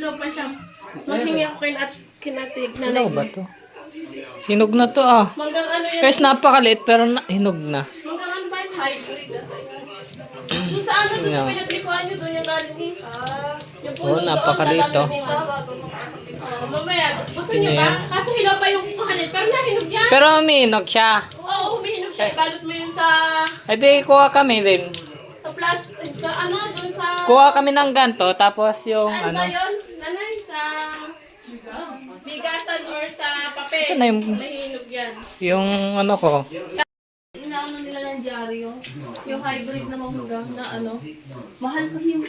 hilaw pa siya. Maghingi ako kinatig na Hilaw ba to? Hinog na to ah. Manggang ano yan? Guys, napakalit pero hinog na. Manggang ano ba yung hybrid? Doon sa ano, doon sa pinaglikuan nyo, doon yung galing ni. Yung puno doon, napakalito. Mamaya, gusto nyo ba? Kaso hilaw pa yung kahanin, pero nahinog yan. Pero umiinog siya. Oo, humihinog siya. Ibalot mo yun sa E di, kuha kami din. plastic, sa ano, doon sa... Kuha kami ng ganto, tapos yung Ano ba ano. yun? Nanay, sa bigatan or sa papel. Saan na yung... Mahihinog yan. Yung ano ko. Inaano nila ng dyaryo, yung hybrid na mangga na ano, mahal kasi yung...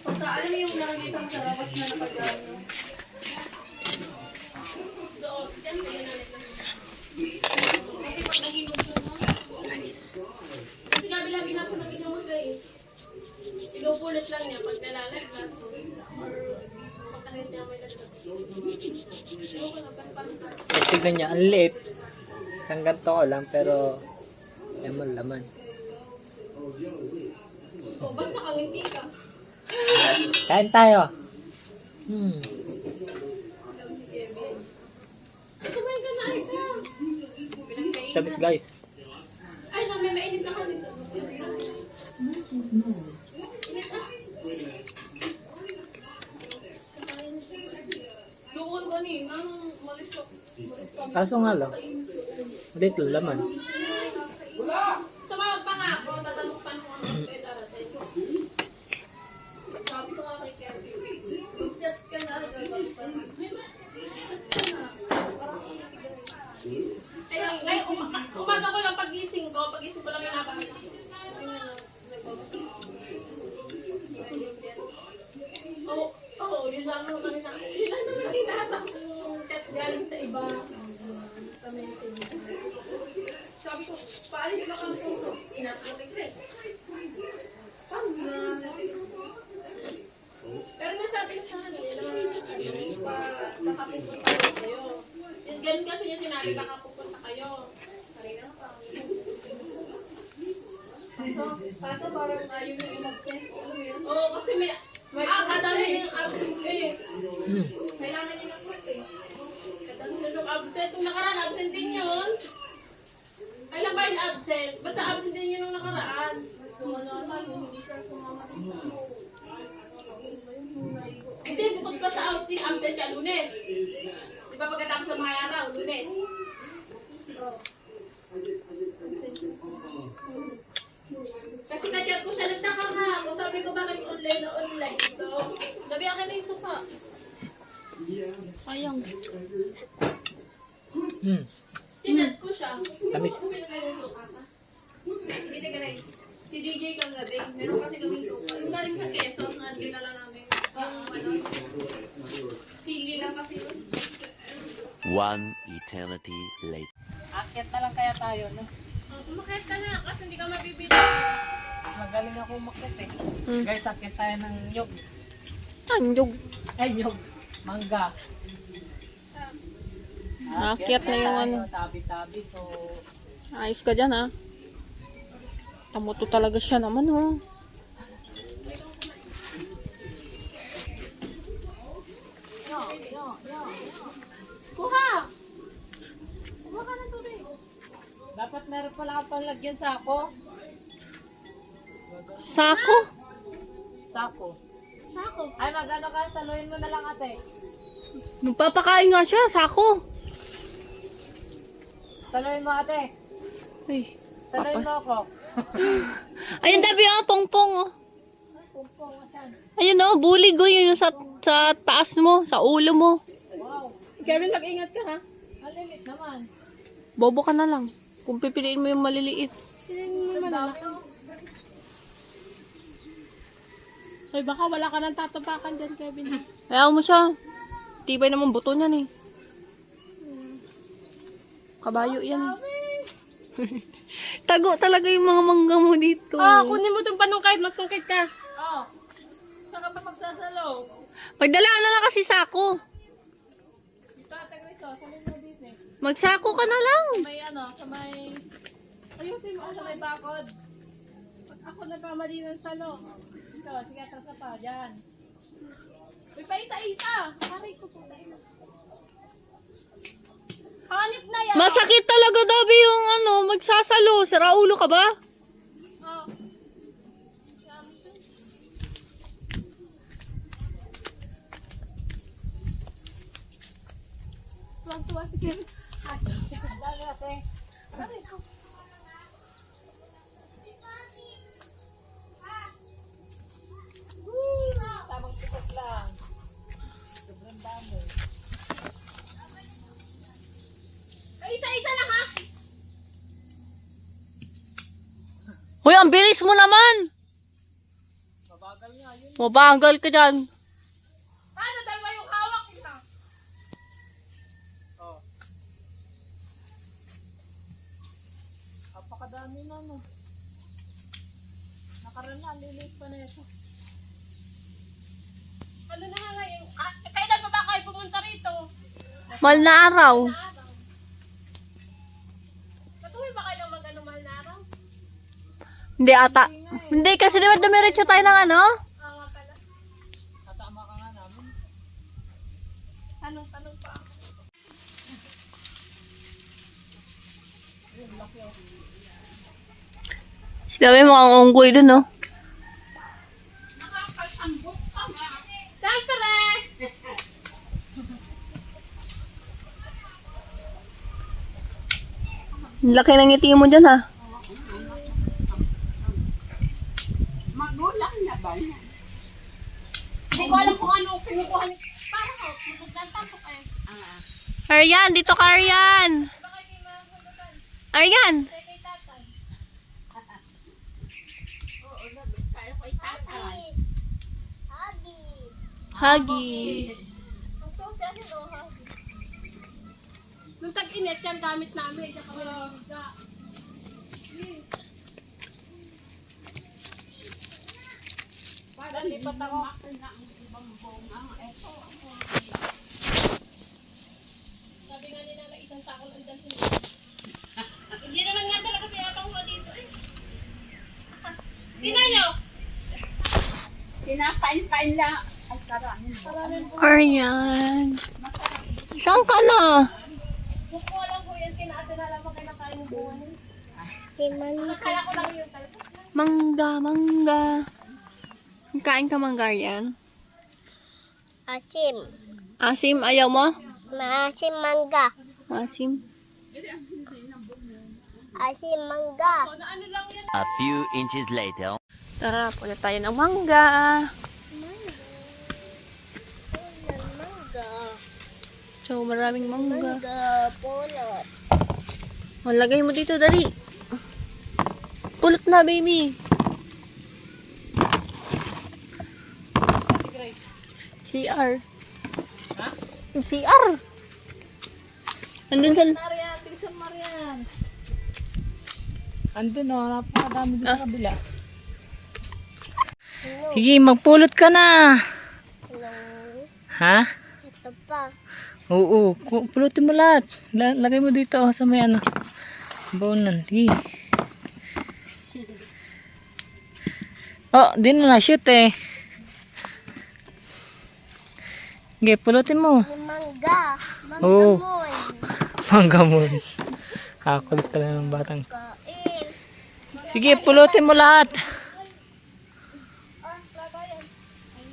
Pagka alam mo yung nakikita mo sa labas na napagano. Doon, yan, yan. Kasi pag nahinog mo, kasi gabi lagi na ako naginamagay eh. Pinupulot lang niya pag nalalaglag. Or pag kahit niya may laglag. Tignan niya, ang liit. Isang ganto ko lang, pero laman. O, ba't nakangiti ka? Kain tayo. Ito ba yung ganaay ka? Sabis guys. Ay, no, may mainit na kami. Doon ko ni, ang malisok. Kaso nga lang. Dito laman. Tumawag pa nga ako, tatanong pa nung ano kayo darating. Sabi ko nga kay Kevin, chat ka na. Ayun, ngayon, umaga ko lang pagising ko lang pinapakita. Oo, yun lang naman kanina. Yun lang naman tinatak kung kat galing sa iba. Sabi ko, paalis na kami ito. Inatak ko rin. Paano na? Pero nasabi ko sa kanila na nakapupunta kayo. Ganun kasi niya sinabi, baka pupunta kayo. Kanina pa. Kaso parang ayaw na in-absent. Oo, kasi may kadami yung absent eh. Kailangan niya na-port eh. Kadami na yung absent. Kung nakaraan, absent din yun. Kailan ba yung absent? Basta absent din yun nung nakaraan. So ano, hindi siya sumama dito. Hindi, bukod pa sa outing, absent siya Lunes. Di ba pagkatapos ng mga araw, Lunes? Kasi kachat ko siya, nagtaka nga ako. Sabi ko, bakit online na online ito? Gabi akin na yung suka. Sayang. Tinad ko siya. Tamis. Bumili kayo ng suka ka. Hindi ka rin. Si DJ kang gabi. Meron kasi gawing suka. Yung galing sa Quezon, na dinala namin. Sige lang kasi yun. One eternity later. Akyat na lang kaya tayo, no? Umakit ka na kasi hindi ka mabibili. Magaling ako umakyat eh. Guys, akyat tayo ng nyog. Anyog. Ay, nyog. Mangga. Naakyat na yung ano. Tabi-tabi, so... Ayos ka dyan ha. Tamuto talaga siya naman oh. Kuha! Kuha ka ng tubig. Dapat meron pala kapang lagyan sako. Sako? Sako. Sako. Ay, magano ka? Saluhin mo na lang ate. Magpapakain nga siya, sako. Saluhin mo ate. Ay, Saluhin mo ako. ayun tabi oh, pongpong oh. Ayun oh, bulig oh, yun yung sa taas mo, sa ulo mo. Wow. Kevin, mag-ingat ka ha. Malilit naman. Bobo ka na lang. Kung pipiliin mo yung maliliit. Ay, baka wala ka nang tatapakan dyan, Kevin. Ayaw mo siya. Tibay naman buto niyan eh. Kabayo yan eh. Tago talaga yung mga mangga mo dito. Kunin mo itong panungkait, magsungkit ka. Oh. Saan ka ba magsasalo? Magdala ka na lang kasi sako. Dito ate Cristo, saluhin mo dito eh. Magsako ka na lang. May ano, sa may... Ayusin mo sa may bakod. Ako nagkamali ng salo. Ito, sige, atras ka pa. Diyan. May pa isa-isa. Aray ko po. Hanip na yan. Masakit talaga daw yung magsasalo. Sira ulo ka ba? Oh. Tuwag-tuwa si Kim. Isa-isa lang ha. Hoy, ang bilis mo naman. Mabagal ka dyan. Paano dalawa yung hawak na? Napakadami na no. Nakaraan na, lilit pa na ito. Ano na nga ngayon? Kailan pa ba kayo pumunta rito? Mahal na araw. Patuloy ba kayo mag-anumal na araw? Hindi ata. Hindi kasi diba dumiretso tayo ng ano? Oo nga pala. Tatama ka nga namin. Tanong-tanong pa ako. Sabi mo ang unggoy dun, no? Nakakasambok pa nga. Siyempre! Laki ng ngiti mo dyan, ha? Magulang na ba yan? Hindi ko alam kung ano pinukuha ni... Parang ako, magdantantok eh. Aryan, dito ka, Aryan. Baka hindi mahulugan. Aryan. Kaya kay tatay. Oo, nabi. Kaya kay tatay. Huggies. Nung tag-init yan, gamit namin. Diyan kami nagbiga. Lipat ako. Sabi nga nila na isang sako lang dyan sila. Hindi naman nga talaga pinapakuha dito eh. Tinayo! Pinapain-pain lang. Ay, karamin. Aryan. Saan ka na? Kung ko alam po yan, kinaatin na lang kinakain ng buwan yun. Kaya ko lang yun talaga. Mangga, mangga. Kain ka mangga, Aryan? Asim. Asim, ayaw mo? Maasim mangga. Asim. Asim mangga. Na ano lang yan. A few inches later. Tara, pula tayo ng mangga. Mangga. So, maraming mangga. Mangga. Pulot. O, lagay mo dito, dali. Pulot na, baby. CR. Ha? CR. Andun sa... Marian, tingsan Marian. Andun o, napakadami dito sa kabila. Sige, magpulot ka na. Hello. Ha? Ito pa. Oo, pulutin mo lahat. Lagay mo dito sa may ano. Bonan. Sige. Oh, di na na-shoot eh. Sige, pulutin mo. Mangga. Mangga Oo. moy. Manggamon. Kakulit pala ng batang. Kain. Sige, pulutin mo lahat. Ay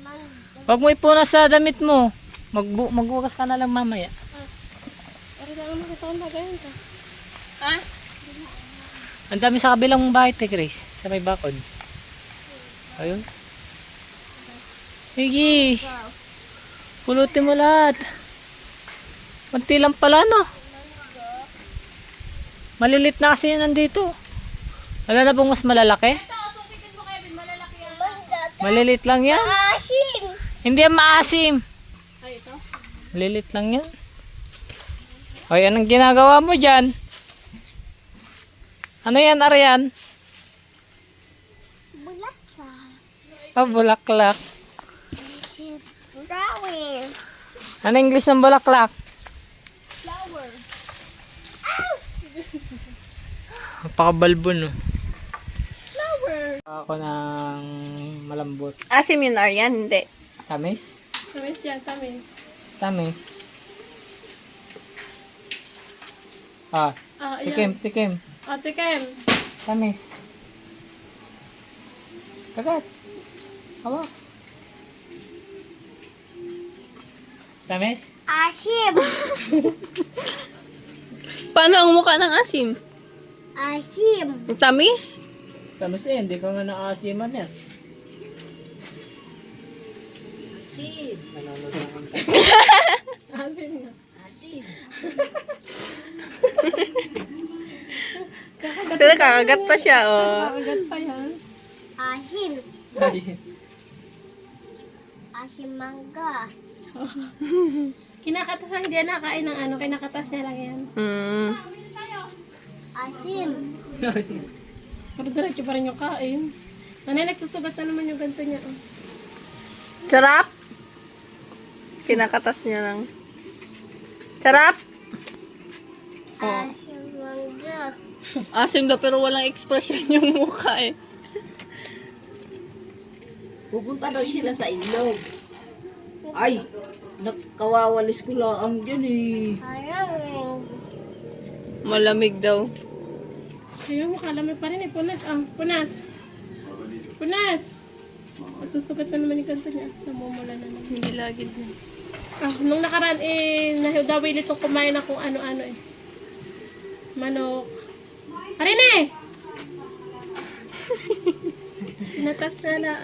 mangga. Huwag mo ipunas sa damit mo. Magbukas ka na lang mamaya. Ha? Ang dami sa kabilang bahay, te, Grace. Sa may bakod. Ayun. Sige. Pulutin mo lahat. Kunti lang pala, no? Malilit na kasi yun nandito. Wala na bang mas malalaki? Ito, sukitin mo Kevin, malalaki yan. Mangga. Malilit lang yan. Asim. Hindi yan maasim. Ay, ito. Malilit lang yan. Hoy, anong ginagawa mo dyan? Ano yan, Arian? Bulat ka. Oh, bulaklak. Drawing. Ano English ng bulaklak? Flower. Napakabalbo, no? Flower. Ako ng malambot. Asim yun, Aryan. Hindi. Tamis? Tamis yan, tamis. Tamis. Ah, Ah, tikim, ayan. tikim. Ate Kem. Tamis. Kagat. Hawak. Tamis? Asim. Paano ang mukha ng asim? Asim. Ang tamis? Tamis eh, hindi ko nga naasiman yan. Asin na. Pero kakagat pa siya, oh. Kakagat pa yan. Asim. Asin. Asim mangga. Kinakatas lang, hindi yan nakain ng ano. Kinakatas niya lang yan. Asim. Pero diretso pa rin yung kain. Nanay, nagsusugat na naman yung ganito niya. Oh. Sarap? Kinakatas niya lang. Sarap? Asim mangga. Asim daw pero walang expression yung mukha eh. Pupunta daw sila sa ilog. Ay, nakawawalis ko lang dyan eh. Ayang. Malamig daw. Ayun, kalamay pa rin eh. Punas. Punas. Punas. Nagsusugat na naman yung ganito niya. Namumula na naman. Hindi lagi din. Nung nakaraan eh, nahudawil itong kumain na kung ano-ano eh. Manok. Harin eh! Natas na lang.